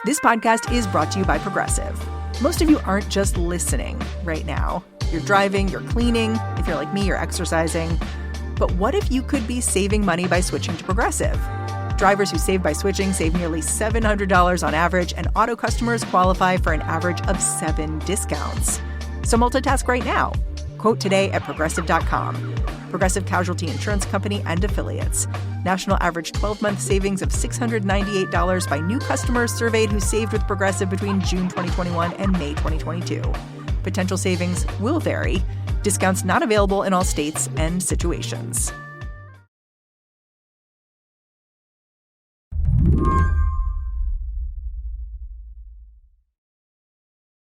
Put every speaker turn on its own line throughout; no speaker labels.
This podcast is brought to you by Progressive. Most of you aren't just listening right now. You're driving, you're cleaning. If you're like me, you're exercising. But what if you could be saving money by switching to Progressive? Drivers who save by switching save nearly $700 on average, and auto customers qualify for an average of 7 discounts. So multitask right now. Quote today at Progressive.com. Progressive Casualty Insurance Company and Affiliates. National average 12-month savings of $698 by new customers surveyed who saved with Progressive between June 2021 and May 2022. Potential savings will vary. Discounts not available in all states and situations.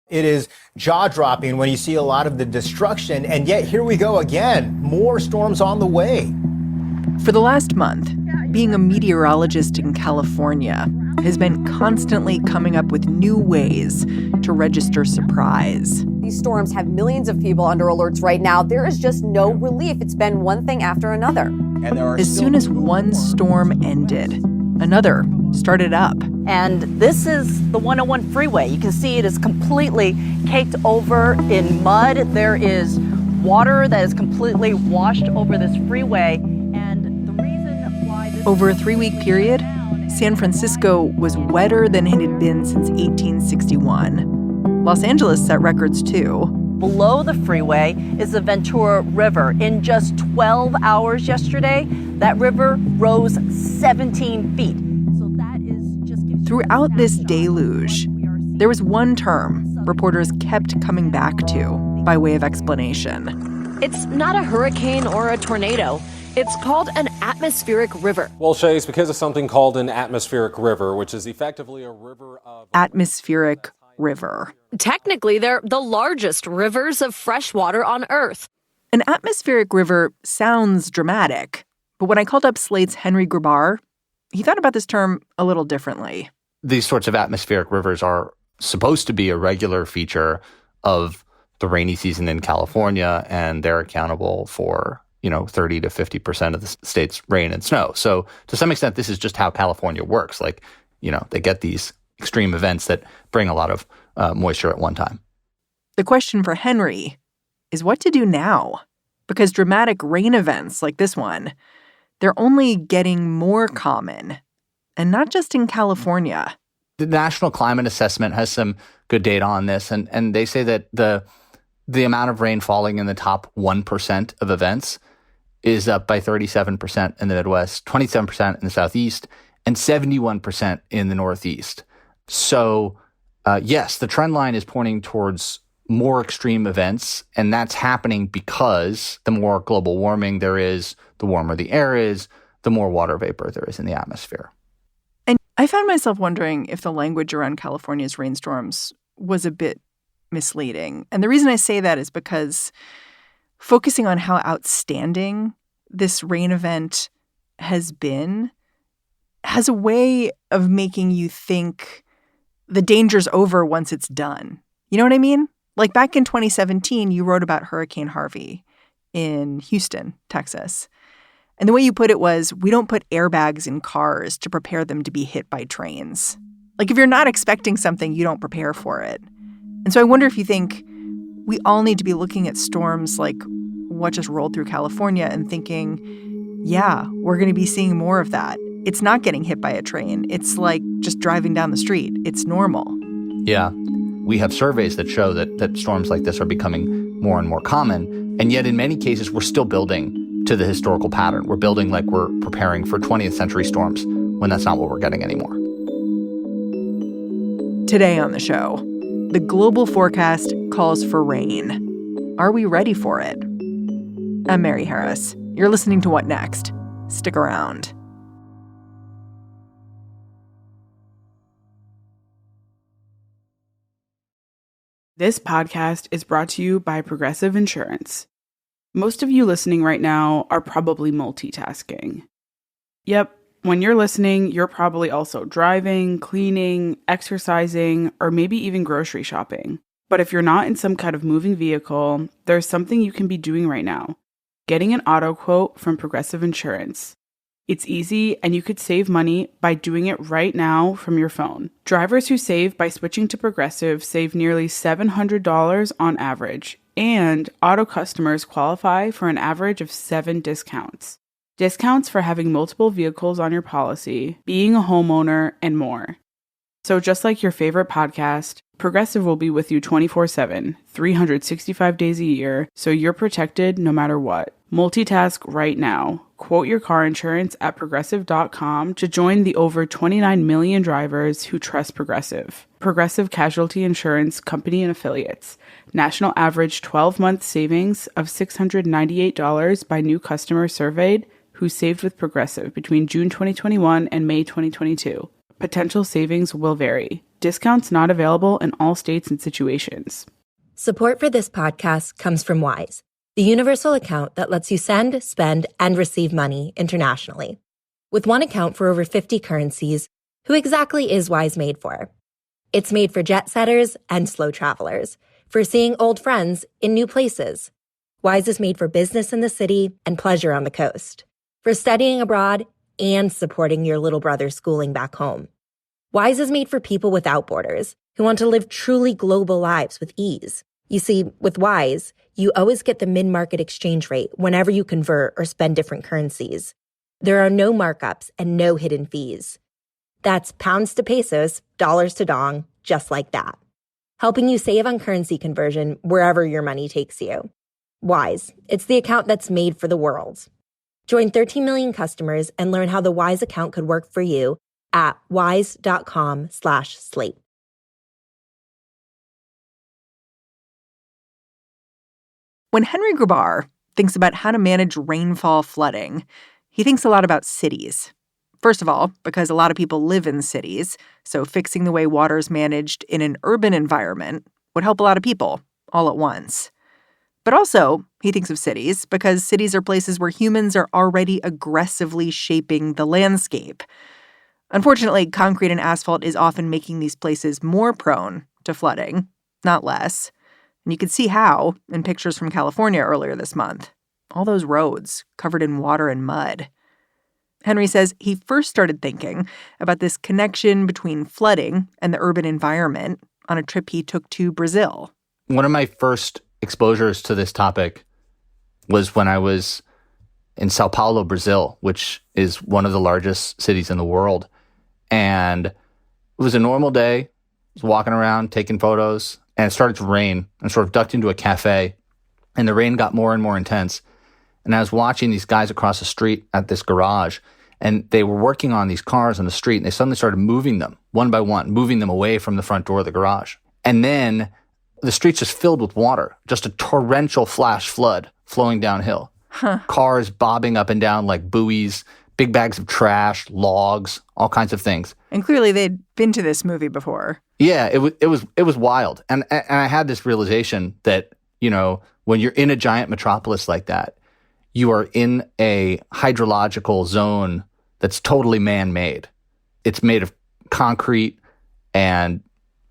It is jaw-dropping when you see a lot of the destruction, and yet here we go again. More storms on the way.
For the last month, being a meteorologist in California has been constantly coming up with new ways to register surprise.
These storms have millions of people under alerts right now. There is just no relief. It's been one thing after another.
And
as soon as one storm ended, another started up.
And this is the 101 freeway. You can see it is completely caked over in mud. There is water that is completely washed over this freeway. And the reason why this
over a 3-week period, San Francisco was wetter than it had been since 1861. Los Angeles set records too.
Below the freeway is the Ventura River. In just 12 hours yesterday, that river rose 17 feet. So that is just
throughout this deluge, there was one term reporters kept coming back to by way of explanation.
It's not a hurricane or a tornado. It's called an atmospheric river.
Well, Shay, it's because of something called an atmospheric river, which is effectively a river of...
Atmospheric river.
Technically, they're the largest rivers of fresh water on Earth.
An atmospheric river sounds dramatic, but when I called up Slate's Henry Grabar, he thought about this term a little differently.
These sorts of atmospheric rivers are supposed to be a regular feature of the rainy season in California, and they're accountable for 30 to 50% of the state's rain and snow. So to some extent, this is just how California works. They get these extreme events that bring a lot of moisture at one time.
The question for Henry is what to do now, because dramatic rain events like this one, they're only getting more common, and not just in California.
The National Climate Assessment has some good data on this, and they say that the amount of rain falling in the top 1% of events is up by 37% in the Midwest, 27% in the Southeast, and 71% in the Northeast. So, yes, the trend line is pointing towards more extreme events, and that's happening because the more global warming there is, the warmer the air is, the more water vapor there is in the atmosphere.
And I found myself wondering if the language around California's rainstorms was a bit misleading. And the reason I say that is because focusing on how outstanding this rain event has been has a way of making you think the danger's over once it's done. You know what I mean? Like back in 2017, you wrote about Hurricane Harvey in Houston, Texas. And the way you put it was, we don't put airbags in cars to prepare them to be hit by trains. Like if you're not expecting something, you don't prepare for it. And so I wonder if you think we all need to be looking at storms like what just rolled through California and thinking, yeah, we're going to be seeing more of that. It's not getting hit by a train. It's like just driving down the street. It's normal.
Yeah. We have surveys that show that storms like this are becoming more and more common. And yet in many cases, we're still building to the historical pattern. We're building like we're preparing for 20th century storms when that's not what we're getting anymore.
Today on the show, the global forecast calls for rain. Are we ready for it? I'm Mary Harris. You're listening to What Next? Stick around.
This podcast is brought to you by Progressive Insurance. Most of you listening right now are probably multitasking. Yep, when you're listening, you're probably also driving, cleaning, exercising, or maybe even grocery shopping. But if you're not in some kind of moving vehicle, there's something you can be doing right now. Getting an auto quote from Progressive Insurance. It's easy, and you could save money by doing it right now from your phone. Drivers who save by switching to Progressive save nearly $700 on average, and auto customers qualify for an average of 7 discounts. Discounts for having multiple vehicles on your policy, being a homeowner, and more. So just like your favorite podcast, Progressive will be with you 24/7, 365 days a year, so you're protected no matter what. Multitask right now. Quote your car insurance at Progressive.com to join the over 29 million drivers who trust Progressive. Progressive Casualty Insurance Company and Affiliates. National average 12-month savings of $698 by new customers surveyed who saved with Progressive between June 2021 and May 2022. Potential savings will vary. Discounts not available in all states and situations.
Support for this podcast comes from Wise, the universal account that lets you send, spend, and receive money internationally. With one account for over 50 currencies, who exactly is Wise made for? It's made for jet setters and slow travelers, for seeing old friends in new places. Wise is made for business in the city and pleasure on the coast, for studying abroad and supporting your little brother's schooling back home. Wise is made for people without borders who want to live truly global lives with ease. You see, with Wise, you always get the mid-market exchange rate whenever you convert or spend different currencies. There are no markups and no hidden fees. That's pounds to pesos, dollars to dong, just like that. Helping you save on currency conversion wherever your money takes you. Wise, it's the account that's made for the world. Join 13 million customers and learn how the Wise account could work for you at wise.com/slate.
When Henry Grabar thinks about how to manage rainfall flooding, he thinks a lot about cities. First of all, because a lot of people live in cities, so fixing the way water is managed in an urban environment would help a lot of people all at once. But also, he thinks of cities because cities are places where humans are already aggressively shaping the landscape. Unfortunately, concrete and asphalt is often making these places more prone to flooding, not less. And you could see how in pictures from California earlier this month. All those roads covered in water and mud. Henry says he first started thinking about this connection between flooding and the urban environment on a trip he took to Brazil.
One of my first exposures to this topic was when I was in Sao Paulo, Brazil, which is one of the largest cities in the world. And it was a normal day. I was walking around, taking photos, and it started to rain. I sort of ducked into a cafe, and the rain got more and more intense. And I was watching these guys across the street at this garage, and they were working on these cars on the street, and they suddenly started moving them one by one, moving them away from the front door of the garage. And then the streets just filled with water, just a torrential flash flood flowing downhill. Cars bobbing up and down like buoys, big bags of trash, logs, all kinds of things.
And clearly they'd been to this movie before.
Yeah, it was wild. And I had this realization that, you know, when you're in a giant metropolis like that, you are in a hydrological zone that's totally man-made. It's made of concrete and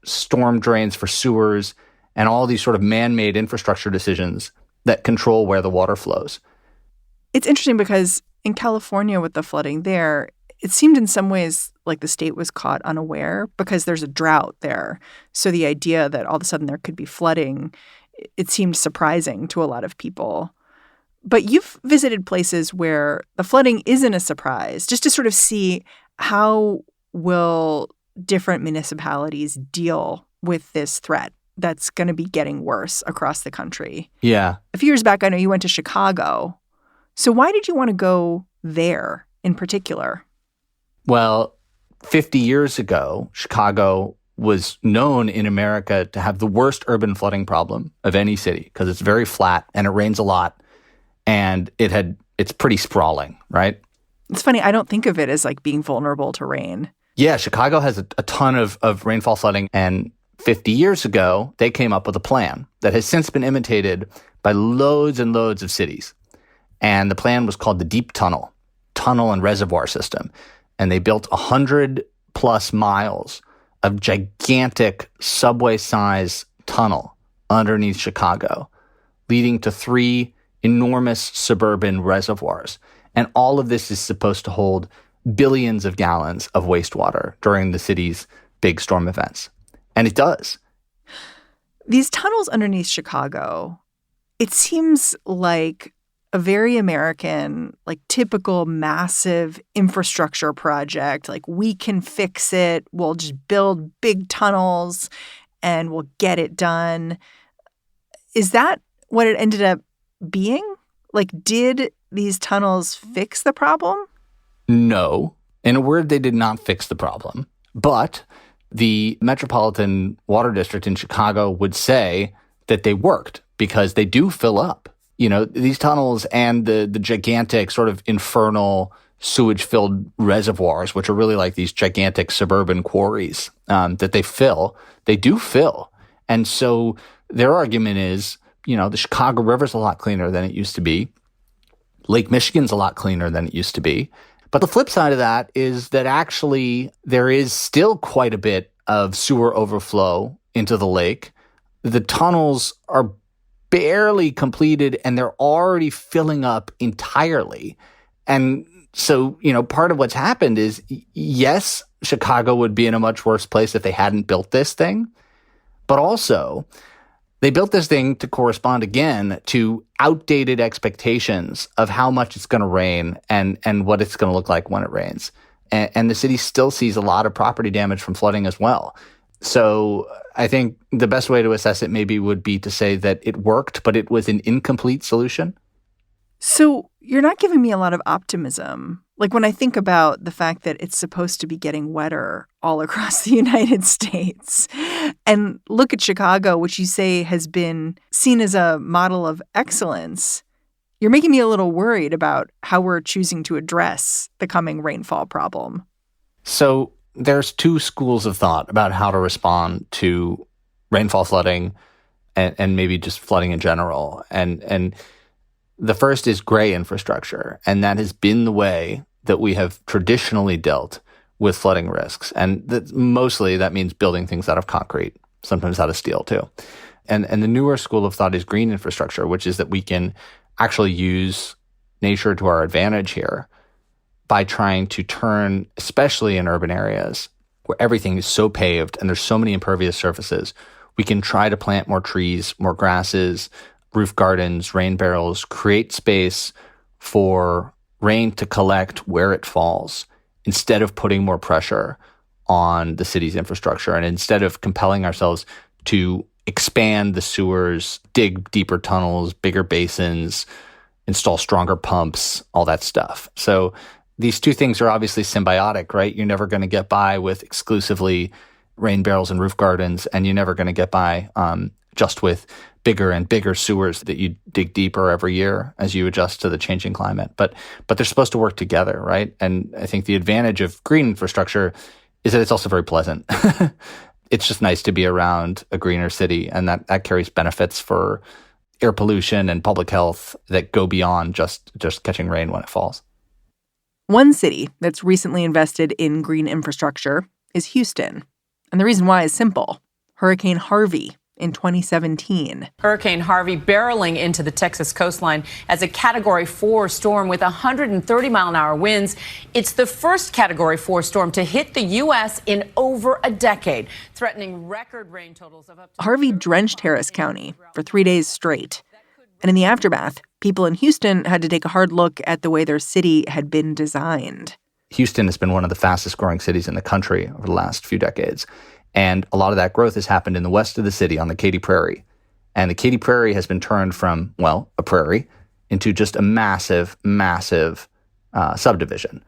storm drains for sewers and all these sort of man-made infrastructure decisions that control where the water flows.
It's interesting because in California with the flooding there, it seemed in some ways like the state was caught unaware because there's a drought there. So the idea that all of a sudden there could be flooding, it seemed surprising to a lot of people. But you've visited places where the flooding isn't a surprise, just to sort of see how will different municipalities deal with this threat that's going to be getting worse across the country.
Yeah.
A few years back, I know you went to Chicago. So why did you want to go there in particular?
Well, 50 years ago, Chicago was known in America to have the worst urban flooding problem of any city because it's very flat and it rains a lot and it's pretty sprawling, right?
It's funny, I don't think of it as like being vulnerable to rain.
Yeah, Chicago has a ton of rainfall flooding, and 50 years ago, they came up with a plan that has since been imitated by loads and loads of cities. And the plan was called the Deep Tunnel and Reservoir System. And they built 100+ miles of gigantic subway-size tunnel underneath Chicago, leading to 3 enormous suburban reservoirs. And all of this is supposed to hold billions of gallons of wastewater during the city's big storm events. And it does.
These tunnels underneath Chicago, it seems like a very American, like typical massive infrastructure project. Like, we can fix it. We'll just build big tunnels and we'll get it done. Is that what it ended up being? Like, did these tunnels fix the problem?
No. In a word, they did not fix the problem. But the Metropolitan Water District in Chicago would say that they worked because they do fill up. You know, these tunnels and the gigantic sort of infernal sewage-filled reservoirs, which are really like these gigantic suburban quarries that they do fill. And so their argument is, you know, the Chicago River's a lot cleaner than it used to be. Lake Michigan's a lot cleaner than it used to be. But the flip side of that is that actually there is still quite a bit of sewer overflow into the lake. The tunnels are barely completed and they're already filling up entirely. And so, you know, part of what's happened is, yes, Chicago would be in a much worse place if they hadn't built this thing. But also, they built this thing to correspond again to outdated expectations of how much it's going to rain and what it's going to look like when it rains. And the city still sees a lot of property damage from flooding as well. So I think the best way to assess it maybe would be to say that it worked, but it was an incomplete solution.
So you're not giving me a lot of optimism. Like, when I think about the fact that it's supposed to be getting wetter all across the United States, and look at Chicago, which you say has been seen as a model of excellence, you're making me a little worried about how we're choosing to address the coming rainfall problem.
So there's two schools of thought about how to respond to rainfall flooding and maybe just flooding in general. And the first is gray infrastructure, and that has been the way that we have traditionally dealt with flooding risks. And mostly that means building things out of concrete, sometimes out of steel too. And the newer school of thought is green infrastructure, which is that we can actually use nature to our advantage here by trying to turn, especially in urban areas where everything is so paved and there's so many impervious surfaces, we can try to plant more trees, more grasses, roof gardens, rain barrels, create space for rain to collect where it falls instead of putting more pressure on the city's infrastructure and instead of compelling ourselves to expand the sewers, dig deeper tunnels, bigger basins, install stronger pumps, all that stuff. So these two things are obviously symbiotic, right? You're never going to get by with exclusively rain barrels and roof gardens, and you're never going to get by just with bigger and bigger sewers that you dig deeper every year as you adjust to the changing climate. But they're supposed to work together, right? And I think the advantage of green infrastructure is that it's also very pleasant. It's just nice to be around a greener city, and that carries benefits for air pollution and public health that go beyond just catching rain when it falls.
One city that's recently invested in green infrastructure is Houston. And the reason why is simple. Hurricane Harvey in 2017.
Hurricane Harvey barreling into the Texas coastline as a Category 4 storm with 130-mile-an-hour winds. It's the first Category 4 storm to hit the U.S. in over a decade, threatening record rain totals of up to...
Harvey drenched Harris County for 3 days straight. And in the aftermath, people in Houston had to take a hard look at the way their city had been designed.
Houston has been one of the fastest growing cities in the country over the last few decades. And a lot of that growth has happened in the west of the city on the Katy Prairie. And the Katy Prairie has been turned from, well, a prairie into just a massive, massive subdivision.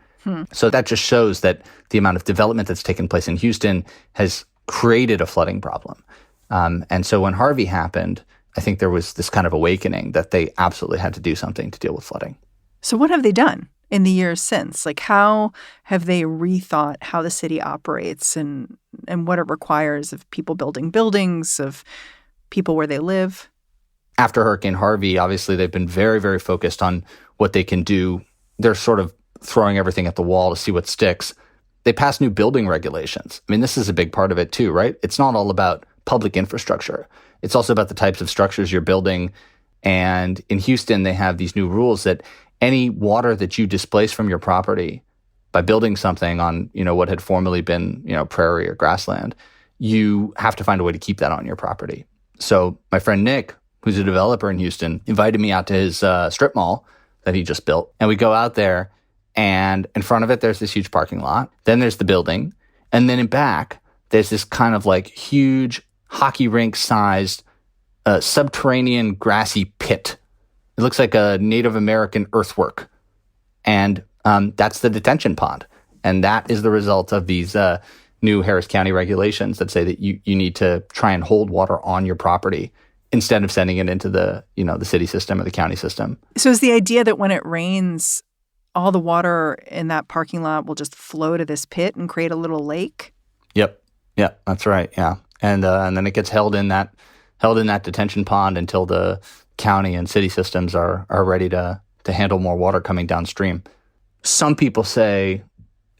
So that just shows that the amount of development that's taken place in Houston has created a flooding problem. And so when Harvey happened, I think there was this kind of awakening that they absolutely had to do something to deal with flooding.
So what have they done in the years since? Like, how have they rethought how the city operates and what it requires of people building buildings, of people where they live?
After Hurricane Harvey, obviously, they've been very, very focused on what they can do. They're sort of throwing everything at the wall to see what sticks. They passed new building regulations. I mean, this is a big part of it too, right? It's not all about public infrastructure. It's also about the types of structures you're building. And in Houston, they have these new rules that any water that you displace from your property by building something on, what had formerly been, prairie or grassland, you have to find a way to keep that on your property. So my friend Nick, who's a developer in Houston, invited me out to his strip mall that he just built. And we go out there, and in front of it, there's this huge parking lot. Then there's the building. And then in back, there's this kind of like huge hockey rink-sized subterranean grassy pit. It looks like a Native American earthwork. And that's the detention pond. And that is the result of these new Harris County regulations that say that you need to try and hold water on your property instead of sending it into the city system or the county system.
So is the idea that when it rains, all the water in that parking lot will just flow to this pit and create a little lake?
Yep. Yeah, that's right. Yeah. And then it gets held in that detention pond until the county and city systems are ready to handle more water coming downstream. Some people say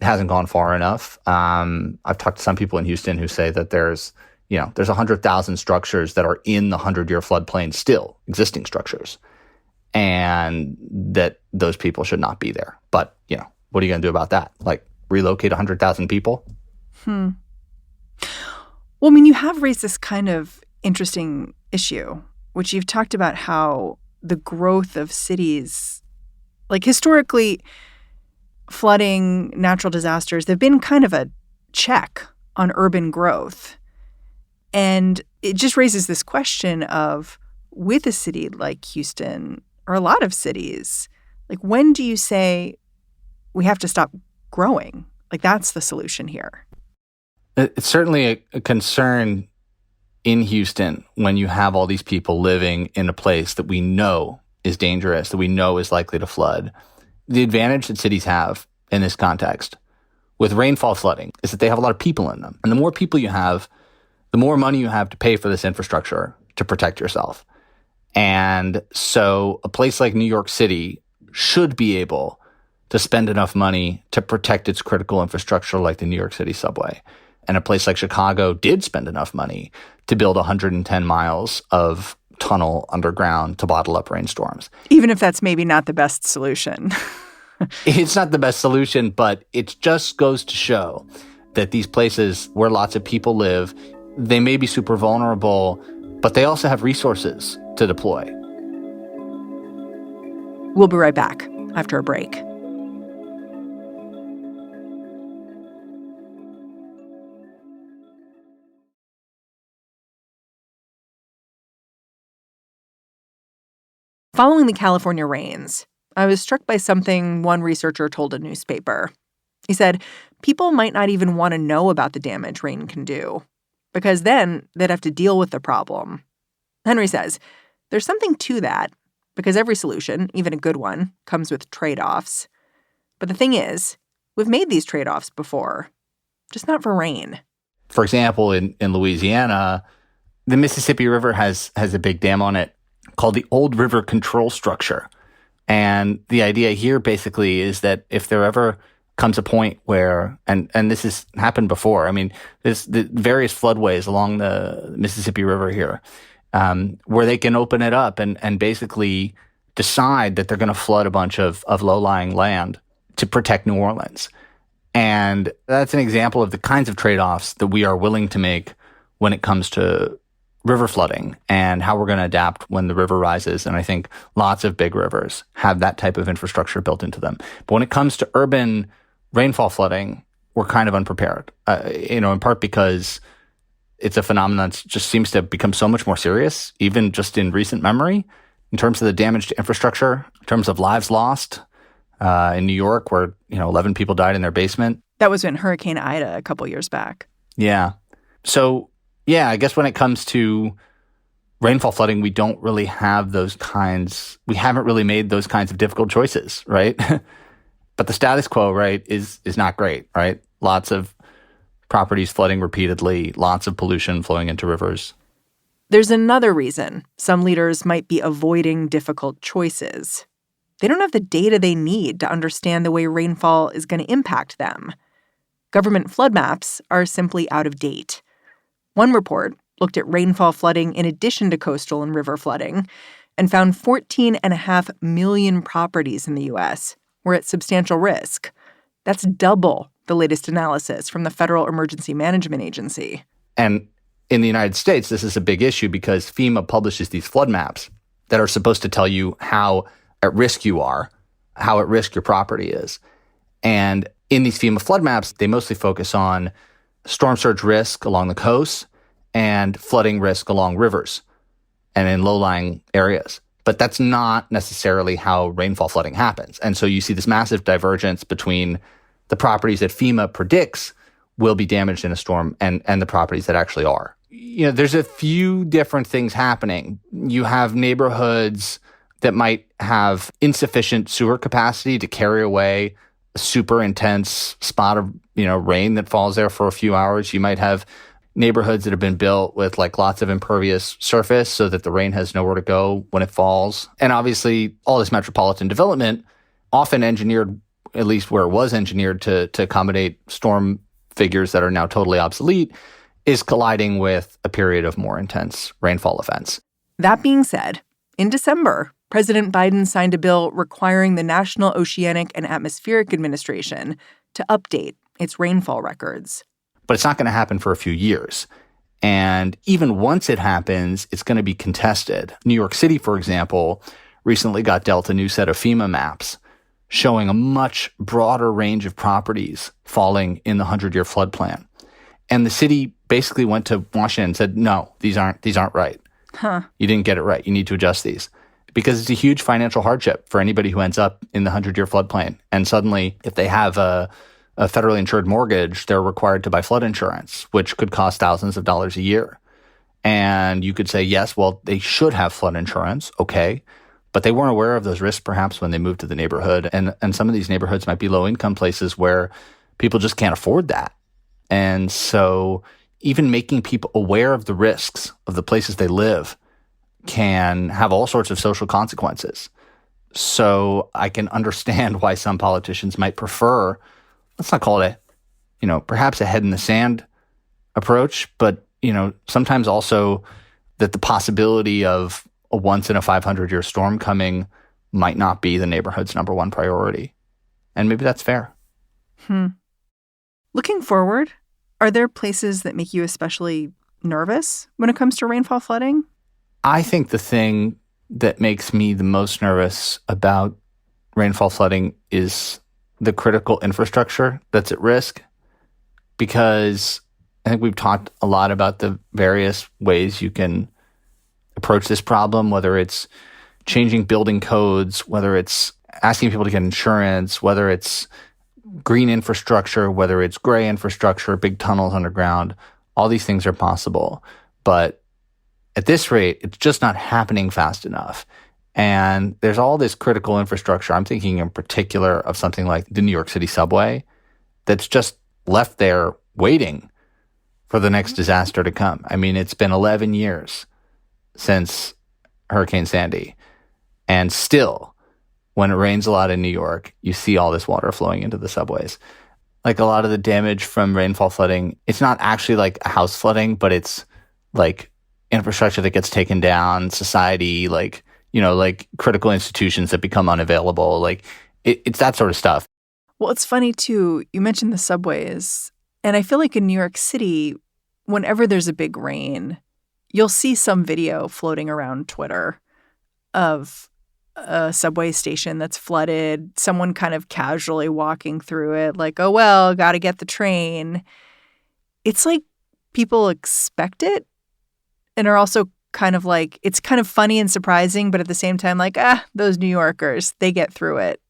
it hasn't gone far enough. I've talked to some people in Houston who say that there's 100,000 structures that are in the 100-year floodplain still, existing structures, and that those people should not be there. But, what are you going to do about that? Like, relocate 100,000 people?
Well, I mean, you have raised this kind of interesting issue, which you've talked about how the growth of cities, like historically, flooding, natural disasters, they've been kind of a check on urban growth. And it just raises this question of, with a city like Houston, or a lot of cities, like, when do you say we have to stop growing? Like, that's the solution here.
It's certainly a concern in Houston when you have all these people living in a place that we know is dangerous, that we know is likely to flood. The advantage that cities have in this context with rainfall flooding is that they have a lot of people in them. And the more people you have, the more money you have to pay for this infrastructure to protect yourself. And so a place like New York City should be able to spend enough money to protect its critical infrastructure like the New York City subway. And a place like Chicago did spend enough money to build 110 miles of tunnel underground to bottle up rainstorms.
Even if that's maybe not the best solution.
It's not the best solution, but it just goes to show that these places where lots of people live, they may be super vulnerable, but they also have resources to deploy.
We'll be right back after a break. Following the California rains, I was struck by something one researcher told a newspaper. He said people might not even want to know about the damage rain can do, because then they'd have to deal with the problem. Henry says there's something to that, because every solution, even a good one, comes with trade-offs. But the thing is, we've made these trade-offs before, just not for rain.
For example, in Louisiana, the Mississippi River has a big dam on it called the Old River Control Structure. And the idea here basically is that if there ever comes a point where, and this has happened before, I mean, there's the various floodways along the Mississippi River here, where they can open it up and basically decide that they're going to flood a bunch of low-lying land to protect New Orleans. And that's an example of the kinds of trade-offs that we are willing to make when it comes to river flooding and how we're going to adapt when the river rises. And I think lots of big rivers have that type of infrastructure built into them. But when it comes to urban rainfall flooding, we're kind of unprepared, in part because it's a phenomenon that just seems to become so much more serious, even just in recent memory, in terms of the damage to infrastructure, in terms of lives lost in New York, where 11 people died in their basement.
That was in Hurricane Ida a couple years back.
Yeah. So, yeah, I guess when it comes to rainfall flooding, we don't really have those kinds. We haven't really made those kinds of difficult choices, right? But the status quo, right, is not great, right? Lots of properties flooding repeatedly, lots of pollution flowing into rivers.
There's another reason some leaders might be avoiding difficult choices. They don't have the data they need to understand the way rainfall is going to impact them. Government flood maps are simply out of date. One report looked at rainfall flooding in addition to coastal and river flooding, and found 14.5 million properties in the U.S. were at substantial risk. That's double the latest analysis from the Federal Emergency Management Agency.
And in the United States, this is a big issue because FEMA publishes these flood maps that are supposed to tell you how at risk you are, how at risk your property is. And in these FEMA flood maps, they mostly focus on storm surge risk along the coast and flooding risk along rivers and in low-lying areas. But that's not necessarily how rainfall flooding happens. And so you see this massive divergence between the properties that FEMA predicts will be damaged in a storm and the properties that actually are. You know, there's a few different things happening. You have neighborhoods that might have insufficient sewer capacity to carry away a super intense spot of, rain that falls there for a few hours. You might have neighborhoods that have been built with like lots of impervious surface so that the rain has nowhere to go when it falls. And obviously all this metropolitan development, often engineered, at least where it was engineered to accommodate storm figures that are now totally obsolete, is colliding with a period of more intense rainfall events.
That being said, in December, President Biden signed a bill requiring the National Oceanic and Atmospheric Administration to update its rainfall records.
But it's not going to happen for a few years. And even once it happens, it's going to be contested. New York City, for example, recently got dealt a new set of FEMA maps showing a much broader range of properties falling in the 100-year flood plan. And the city basically went to Washington and said, no, these aren't right. You didn't get it right. You need to adjust these. Because it's a huge financial hardship for anybody who ends up in the 100-year floodplain. And suddenly, if they have a federally insured mortgage, they're required to buy flood insurance, which could cost thousands of dollars a year. And you could say, yes, well, they should have flood insurance, okay, but they weren't aware of those risks perhaps when they moved to the neighborhood. And some of these neighborhoods might be low-income places where people just can't afford that. And so even making people aware of the risks of the places they live can have all sorts of social consequences. So I can understand why some politicians might prefer, let's not call it perhaps a head in the sand approach, but, sometimes also that the possibility of a once in a 500-year storm coming might not be the neighborhood's number one priority. And maybe that's fair.
Looking forward, are there places that make you especially nervous when it comes to rainfall flooding?
I think the thing that makes me the most nervous about rainfall flooding is the critical infrastructure that's at risk, because I think we've talked a lot about the various ways you can approach this problem, whether it's changing building codes, whether it's asking people to get insurance, whether it's green infrastructure, whether it's gray infrastructure, big tunnels underground. All these things are possible. But at this rate, it's just not happening fast enough. And there's all this critical infrastructure. I'm thinking in particular of something like the New York City subway that's just left there waiting for the next disaster to come. I mean, it's been 11 years since Hurricane Sandy. And still, when it rains a lot in New York, you see all this water flowing into the subways. Like a lot of the damage from rainfall flooding, it's not actually like a house flooding, but it's like infrastructure that gets taken down, society, like critical institutions that become unavailable. Like it's that sort of stuff.
Well, it's funny, too. You mentioned the subways. And I feel like in New York City, whenever there's a big rain, you'll see some video floating around Twitter of a subway station that's flooded, someone kind of casually walking through it like, oh, well, got to get the train. It's like people expect it and are also kind of like, it's kind of funny and surprising, but at the same time, like, those New Yorkers, they get through it.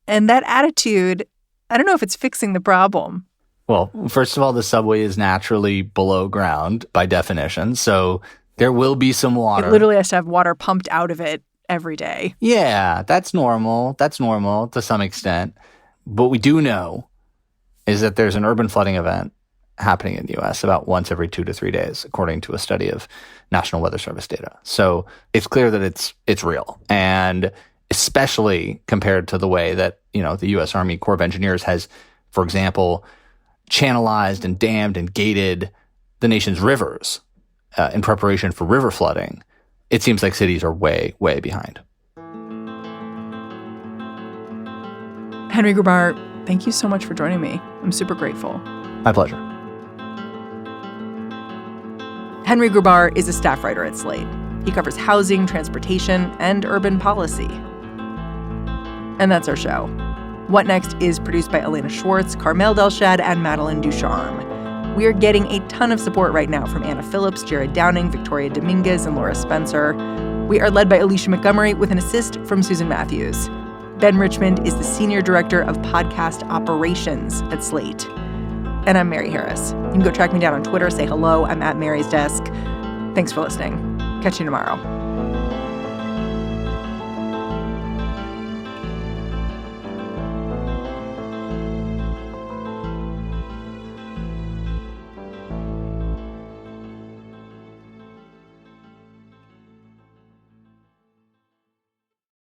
And that attitude, I don't know if it's fixing the problem.
Well, first of all, the subway is naturally below ground by definition, so there will be some water.
It literally has to have water pumped out of it every day.
Yeah, that's normal. That's normal to some extent. What we do know is that there's an urban flooding event happening in the U.S. about once every 2 to 3 days, according to a study of National Weather Service data. So it's clear that it's real. And especially compared to the way that, the U.S. Army Corps of Engineers has, for example, channelized and dammed and gated the nation's rivers in preparation for river flooding. it seems like cities are way, way behind.
Henry Grabar, thank you so much for joining me. I'm super grateful.
My pleasure.
Henry Grabar is a staff writer at Slate. He covers housing, transportation, and urban policy. And that's our show. What Next is produced by Elena Schwartz, Carmel Delshad, and Madeline Ducharme. We are getting a ton of support right now from Anna Phillips, Jared Downing, Victoria Dominguez, and Laura Spencer. We are led by Alicia Montgomery with an assist from Susan Matthews. Ben Richmond is the Senior Director of Podcast Operations at Slate. And I'm Mary Harris. You can go track me down on Twitter, say hello. I'm at Mary's Desk. Thanks for listening. Catch you tomorrow.